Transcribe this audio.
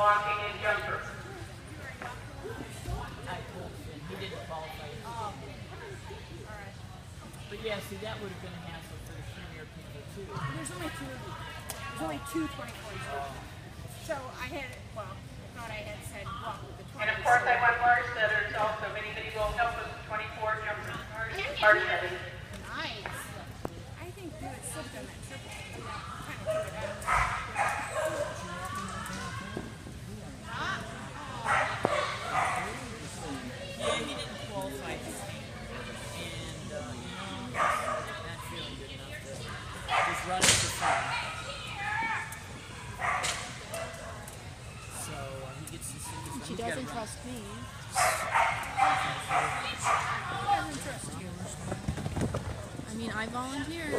walking and jumper. I told him he didn't qualify. Oh. Alright. But yeah, see, that would have been a hassle for the premier people too. There's only two of you. There's only two 24s. So I had, well, thought I had said walk with the 20s. And of course, I want Lars that there's also anybody who will help us with 24 jumpers. Lars Nettie. Nice. I think you would slip on that triple. Kind of threw it out. Yeah, he didn't qualify for me. And, not feeling good enough to just run it for fun. So, he gets to see She doesn't trust me. He doesn't trust you. I mean, I volunteered.